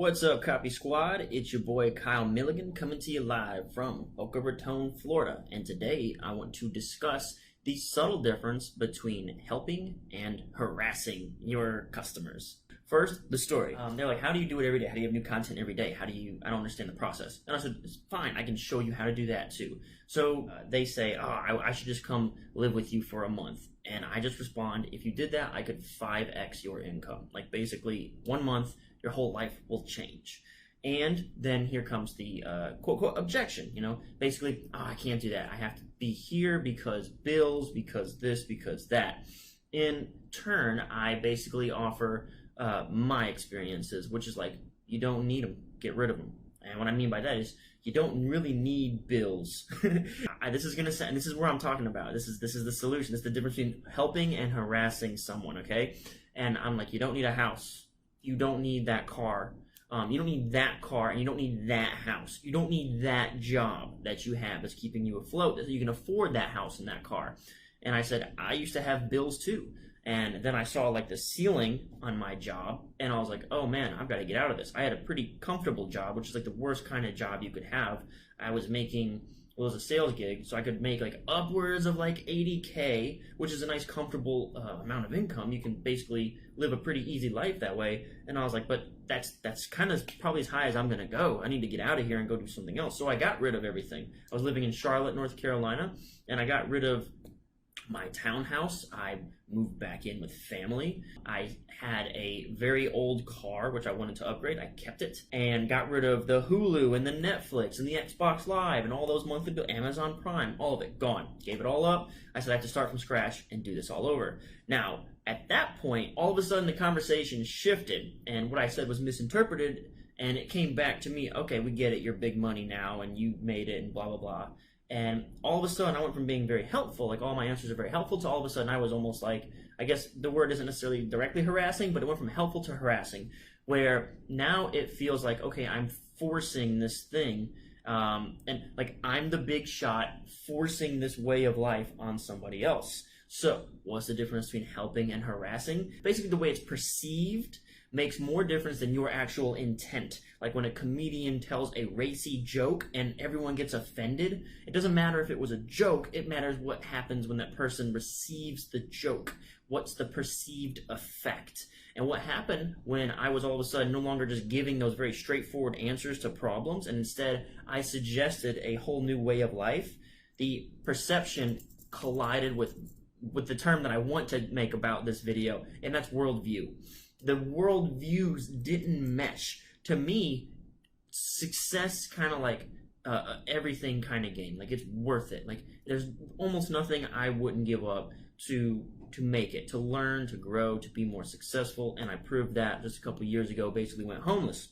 What's up, Copy Squad? It's your boy Kyle Milligan coming to you live from Boca Raton, Florida. And today I want to discuss the subtle difference between helping and harassing your customers. First, the story. They're like, how do you do it every day? How do you have new content every day? I don't understand the process. And I said, it's fine, I can show you how to do that too. So they say, I should just come live with you for a month. And I just respond, if you did that, I could 5x your income. Like basically 1 month, your whole life will change. And then here comes the quote, quote, objection, basically, I can't do that. I have to be here because bills, because this, because that. In turn, I basically offer my experiences, which is like, you don't need them, get rid of them. And what I mean by that is, you don't really need bills. This is gonna sound, and this is where I'm talking about. This is the solution. This is the difference between helping and harassing someone, okay? And I'm like, you don't need a house. You don't need that car. You don't need that car, and you don't need that house. You don't need that job that you have that's keeping you afloat, that you can afford that house and that car. And I said, I used to have bills too. And then I saw like the ceiling on my job, and I was like, oh man, I've got to get out of this. I had a pretty comfortable job, which is like the worst kind of job you could have. I was making, well, it was a sales gig, so I could make like upwards of like 80K, which is a nice comfortable amount of income. You can basically live a pretty easy life that way. And I was like, but that's kind of probably as high as I'm gonna go. I need to get out of here and go do something else. So I got rid of everything. I was living in Charlotte, North Carolina, and I got rid of my townhouse. I moved back in with family. I had a very old car, which I wanted to upgrade. I kept it and got rid of the Hulu and the Netflix and the Xbox Live and all those monthly bills, Amazon Prime, all of it gone. Gave it all up. I said I have to start from scratch and do this all over. Now, at that point, all of a sudden the conversation shifted, and what I said was misinterpreted, and it came back to me, okay, we get it, you're big money now, and you made it, and blah, blah, blah. And all of a sudden, I went from being very helpful, like all my answers are very helpful, to all of a sudden I was almost like, I guess the word isn't necessarily directly harassing, but it went from helpful to harassing, where now it feels like, okay, I'm forcing this thing, and like I'm the big shot forcing this way of life on somebody else. So what's the difference between helping and harassing? Basically, the way it's perceived makes more difference than your actual intent. Like when a comedian tells a racy joke and everyone gets offended, it doesn't matter if it was a joke, it matters what happens when that person receives the joke. What's the perceived effect? And what happened when I was all of a sudden no longer just giving those very straightforward answers to problems, and instead I suggested a whole new way of life, the perception collided with the term that I want to make about this video, and that's worldview. The worldviews didn't mesh. To me, success kind of like everything kind of game. Like it's worth it. Like there's almost nothing I wouldn't give up to make it, to learn, to grow, to be more successful. And I proved that just a couple years ago. Basically went homeless.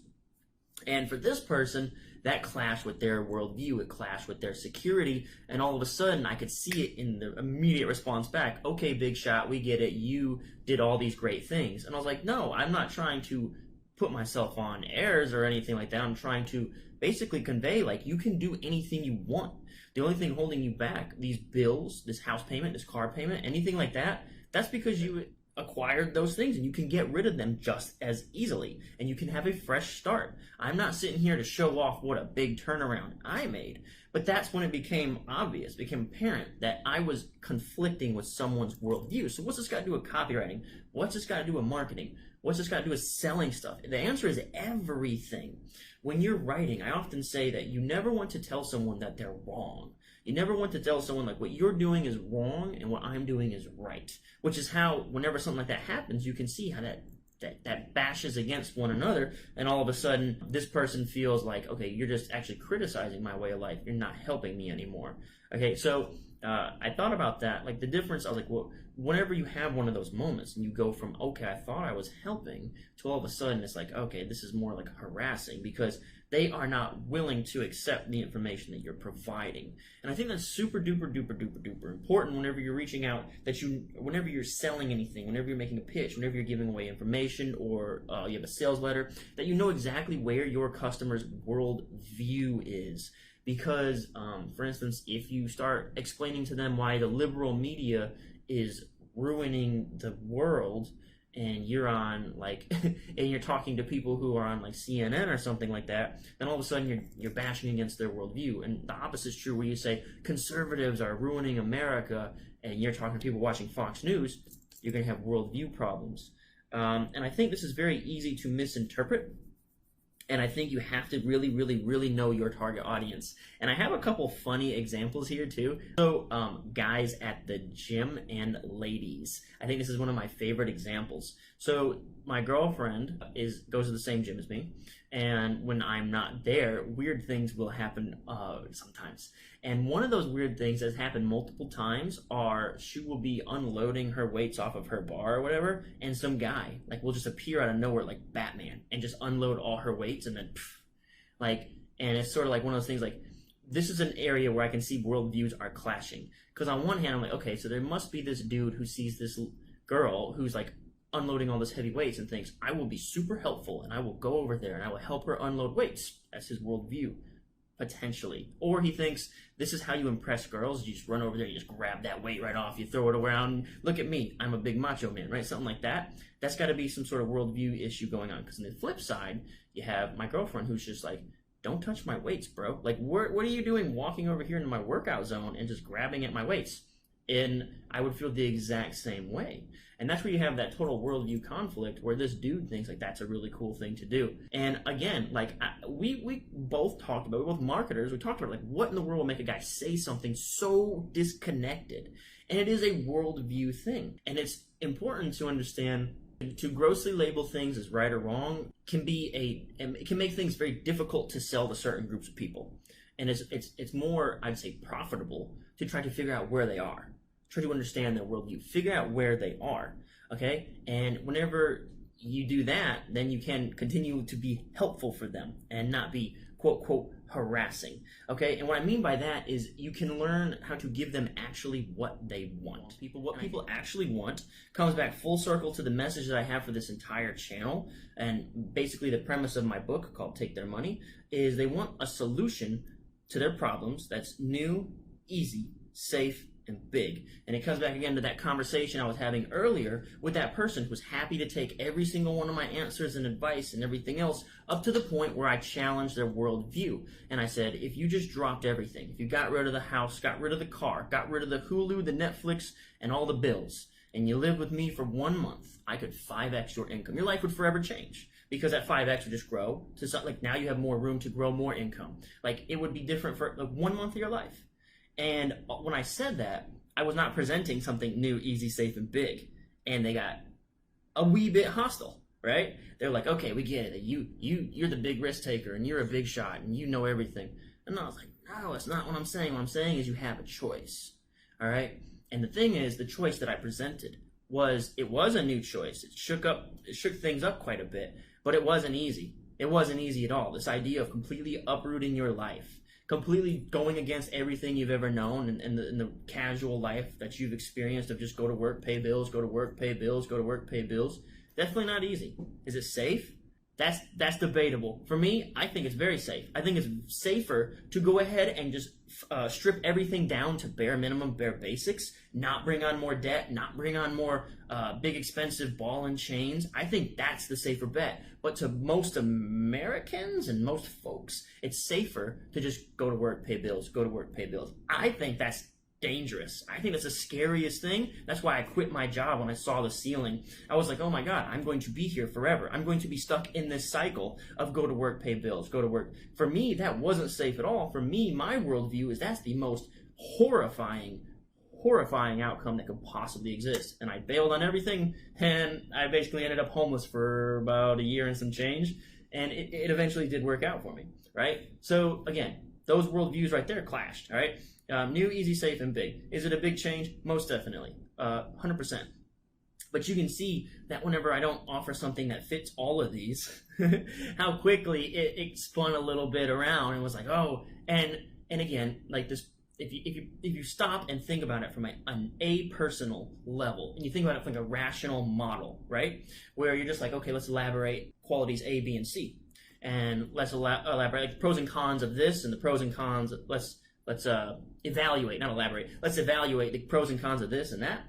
And for this person, that clashed with their worldview, it clashed with their security, and all of a sudden I could see it in the immediate response back. Okay, big shot, we get it, you did all these great things. And I was like, no, I'm not trying to put myself on airs or anything like that. I'm trying to basically convey, like, you can do anything you want. The only thing holding you back, these bills, this house payment, this car payment, anything like that, that's because you acquired those things, and you can get rid of them just as easily, and you can have a fresh start. I'm not sitting here to show off what a big turnaround I made, but that's when it became obvious, became apparent that I was conflicting with someone's worldview. So what's this got to do with copywriting? What's this got to do with marketing? What's this got to do with selling stuff? The answer is everything. When you're writing, I often say that you never want to tell someone that they're wrong. You never want to tell someone like what you're doing is wrong and what I'm doing is right, which is how whenever something like that happens, you can see how that bashes against one another, and all of a sudden this person feels like, okay, you're just actually criticizing my way of life. You're not helping me anymore. Okay, so I thought about that, like the difference. I was like, well, whenever you have one of those moments and you go from, okay, I thought I was helping, to all of a sudden it's like, okay, this is more like harassing, because they are not willing to accept the information that you're providing. And I think that's super duper duper duper duper important whenever you're reaching out, whenever you're selling anything, whenever you're making a pitch, whenever you're giving away information, or you have a sales letter, that you know exactly where your customer's world view is. Because, for instance, if you start explaining to them why the liberal media is ruining the world, and you're on like and you're talking to people who are on like CNN or something like that, then all of a sudden you're bashing against their worldview. And the opposite is true, where you say conservatives are ruining America, and you're talking to people watching Fox News, you're going to have worldview problems. And I think this is very easy to misinterpret. And I think you have to really, really, really know your target audience. And I have a couple funny examples here too. So guys at the gym and ladies. I think this is one of my favorite examples. So my girlfriend goes to the same gym as me. And when I'm not there, weird things will happen sometimes. And one of those weird things that's happened multiple times are she will be unloading her weights off of her bar or whatever, and some guy like will just appear out of nowhere like Batman and just unload all her weights, and then and it's sort of like one of those things like, this is an area where I can see worldviews are clashing. Because on one hand, I'm like, okay, so there must be this dude who sees this girl who's like unloading all this heavy weights and thinks, I will be super helpful and I will go over there and I will help her unload weights. That's his worldview, potentially. Or he thinks this is how you impress girls. You just run over there, you just grab that weight right off, you throw it around, look at me, I'm a big macho man, right? Something like that. That's got to be some sort of worldview issue going on. Because on the flip side, you have my girlfriend who's just like, don't touch my weights, bro. Like, what are you doing walking over here into my workout zone and just grabbing at my weights? And I would feel the exact same way. And that's where you have that total worldview conflict, where this dude thinks like that's a really cool thing to do. And again, like we both talked about, we're both marketers, we talked about like what in the world will make a guy say something so disconnected. And it is a worldview thing. And it's important to understand, to grossly label things as right or wrong it can make things very difficult to sell to certain groups of people. And it's more, I'd say, profitable to try to figure out where they are. Try to understand their worldview. Figure out where they are, okay? And whenever you do that, then you can continue to be helpful for them and not be, quote, quote, harassing, okay? And what I mean by that is you can learn how to give them actually what they want. What people actually want comes back full circle to the message that I have for this entire channel. And basically the premise of my book called Take Their Money is they want a solution to their problems that's new, easy, safe, and big. And it comes back again to that conversation I was having earlier with that person who was happy to take every single one of my answers and advice and everything else up to the point where I challenged their worldview. And I said, if you just dropped everything, if you got rid of the house, got rid of the car, got rid of the Hulu, the Netflix, and all the bills, and you live with me for 1 month, I could 5x your income. Your life would forever change. Because that 5x would just grow to something like, now you have more room to grow more income. Like, it would be different for like 1 month of your life. And when I said that, I was not presenting something new, easy, safe, and big. And they got a wee bit hostile, right? They're like, okay, we get it. You're the big risk taker, and you're a big shot, and you know everything. And I was like, no, that's not what I'm saying. What I'm saying is you have a choice, all right? And the thing is, the choice that I presented was a new choice. It shook things up quite a bit, but it wasn't easy. It wasn't easy at all. This idea of completely uprooting your life, completely going against everything you've ever known in the casual life that you've experienced of just go to work, pay bills, go to work, pay bills, go to work, pay bills. Definitely not easy. Is it safe? That's debatable. For me, I think it's very safe. I think it's safer to go ahead and just strip everything down to bare minimum, bare basics, not bring on more debt, not bring on more big expensive ball and chains. I think that's the safer bet. But to most Americans and most folks, it's safer to just go to work, pay bills, go to work, pay bills. I think that's dangerous. I think that's the scariest thing. That's why I quit my job when I saw the ceiling. I was like, oh my God, I'm going to be here forever. I'm going to be stuck in this cycle of go to work, pay bills, go to work. For me, that wasn't safe at all. For me, my worldview is that's the most horrifying outcome that could possibly exist. And I bailed on everything, and I basically ended up homeless for about a year and some change. And it eventually did work out for me, right? So again, those worldviews right there clashed, all right? New, easy, safe, and big. Is it a big change? Most definitely, 100%. But you can see that whenever I don't offer something that fits all of these, how quickly it spun a little bit around and was like, oh, and again, like this, if you stop and think about it from a personal level, and you think about it from like a rational model, right, where you're just like, okay, let's elaborate qualities A, B, and C, and let's elaborate like the pros and cons of this and the pros and cons. Let's evaluate, not elaborate. Let's evaluate the pros and cons of this and that.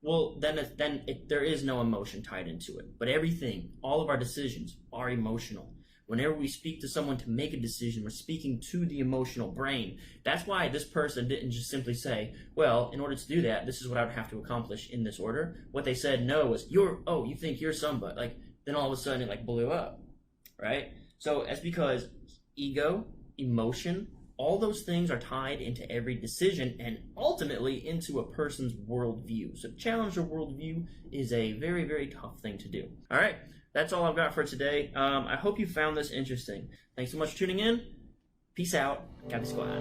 well, there is no emotion tied into it. But everything, all of our decisions are emotional. Whenever we speak to someone to make a decision, we're speaking to the emotional brain. That's why this person didn't just simply say, well, in order to do that, this is what I would have to accomplish in this order. What they said no was, you think you're somebody. Like, then all of a sudden it like blew up, right? So that's because ego, emotion, all those things are tied into every decision and ultimately into a person's worldview. So to challenge your worldview is a very, very tough thing to do. All right, that's all I've got for today. I hope you found this interesting. Thanks so much for tuning in. Peace out. Copy Squad.